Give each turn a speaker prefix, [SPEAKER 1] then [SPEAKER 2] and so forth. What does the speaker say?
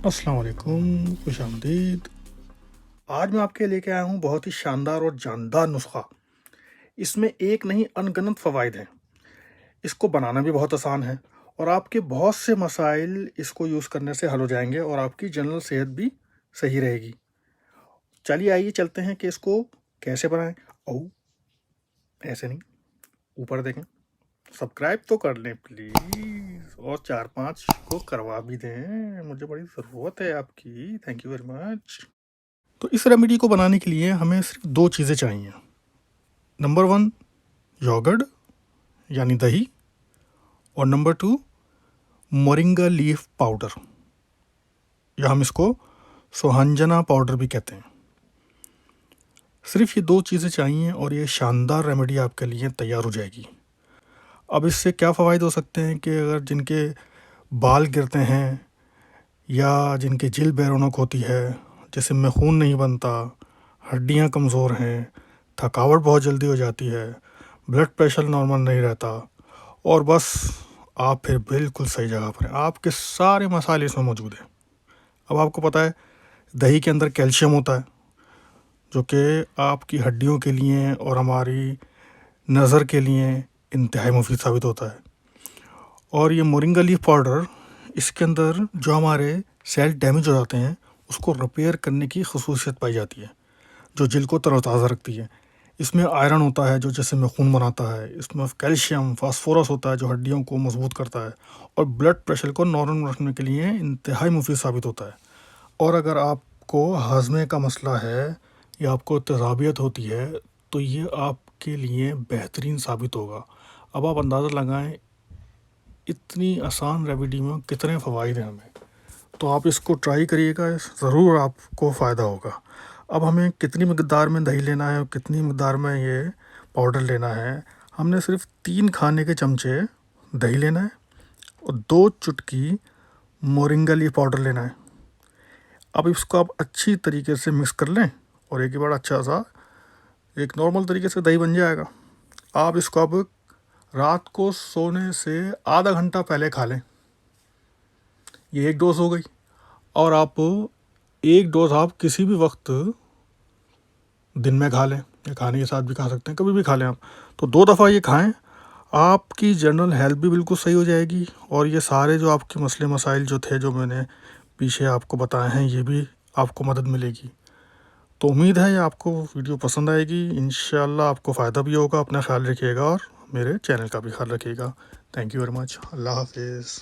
[SPEAKER 1] अस्सलाम वालेकुम, खुशामदीद। आज मैं आपके लेके आया हूँ बहुत ही शानदार और जानदार नुस्खा। इसमें एक नहीं अनगिनत फ़वाइद हैं। इसको बनाना भी बहुत आसान है और आपके बहुत से मसाइल इसको यूज़ करने से हल हो जाएंगे और आपकी जनरल सेहत भी सही रहेगी। चलिए आइए चलते हैं कि इसको कैसे बनाएं। ओ ऐसे नहीं, ऊपर देखें। सब्सक्राइब तो कर लें प्लीज़ और 4-5 को करवा भी दें, मुझे बड़ी ज़रूरत है आपकी। Thank you very much. तो इस रेमेडी को बनाने के लिए हमें सिर्फ 2 चीज़ें चाहिए। नंबर 1 योगर्ट यानी दही और नंबर 2 मोरिंगा लीफ पाउडर या हम इसको सोहंजना पाउडर भी कहते हैं। सिर्फ ये 2 चीज़ें चाहिए और ये शानदार रेमेडी आपके लिए तैयार हो जाएगी। अब इससे क्या फ़वाइद हो सकते हैं कि अगर जिनके बाल गिरते हैं या जिनकी जिल्द बेरौनक होती है, जिसम में खून नहीं बनता, हड्डियाँ कमज़ोर हैं, थकावट बहुत जल्दी हो जाती है, ब्लड प्रेशर नॉर्मल नहीं रहता और बस आप फिर बिल्कुल सही जगह पर हैं। आपके सारे मसाले इसमें मौजूद हैं। अब आपको पता है दही के अंदर कैल्शियम होता है जो कि आपकी हड्डियों के लिए और हमारी नज़र के लिए इंतहाई मुफीद साबित होता है। और ये मोरिंगा लीफ पाउडर, इसके अंदर जो हमारे सेल डैमेज हो जाते हैं उसको रिपेयर करने की खसूसियत पाई जाती है जो जिल्द को तरोताज़ा रखती है। इसमें आयरन होता है जो जिस्म में खून बनाता है, इसमें कैल्शियम फास्फोरस होता है जो हड्डियों को मजबूत करता है और ब्लड प्रेशर को नॉर्मल रखने के लिए इंतहाई मुफीद साबित होता है। और अगर आपको हाजमे का मसला है या आपको तेज़ाबियत होती है तो ये आपके लिए बेहतरीन साबित होगा। अब आप अंदाज़ा लगाएं इतनी आसान रेमेडी में कितने फ़वाइद हैं हमें। तो आप इसको ट्राई करिएगा, ज़रूर आपको फ़ायदा होगा। अब हमें कितनी मकदार में दही लेना है और कितनी मकदार में ये पाउडर लेना है। हमने सिर्फ 3 खाने के चमचे दही लेना है और 2 चुटकी मोरिंगा लीफ पाउडर लेना है। अब इसको आप अच्छी तरीके से मिक्स कर लें और एक ही बार अच्छा सा एक नॉर्मल तरीके से दही बन जाएगा। आप इसको अब रात को सोने से आधा घंटा पहले खा लें। ये एक डोज हो गई और आप एक डोज आप किसी भी वक्त दिन में खा लें या खाने के साथ भी खा सकते हैं, कभी भी खा लें आप। तो 2 दफ़ा ये खाएं, आपकी जनरल हेल्थ भी बिल्कुल सही हो जाएगी और ये सारे जो आपके मसले मसाइल जो थे जो मैंने पीछे आपको बताए हैं ये भी आपको मदद मिलेगी। तो उम्मीद है ये आपको वीडियो पसंद आएगी। इंशाल्लाह आपको फ़ायदा भी होगा। अपना ख्याल रखिएगा और मेरे चैनल का भी ख्याल रखिएगा। Thank you very much. अल्लाह हाफिज़।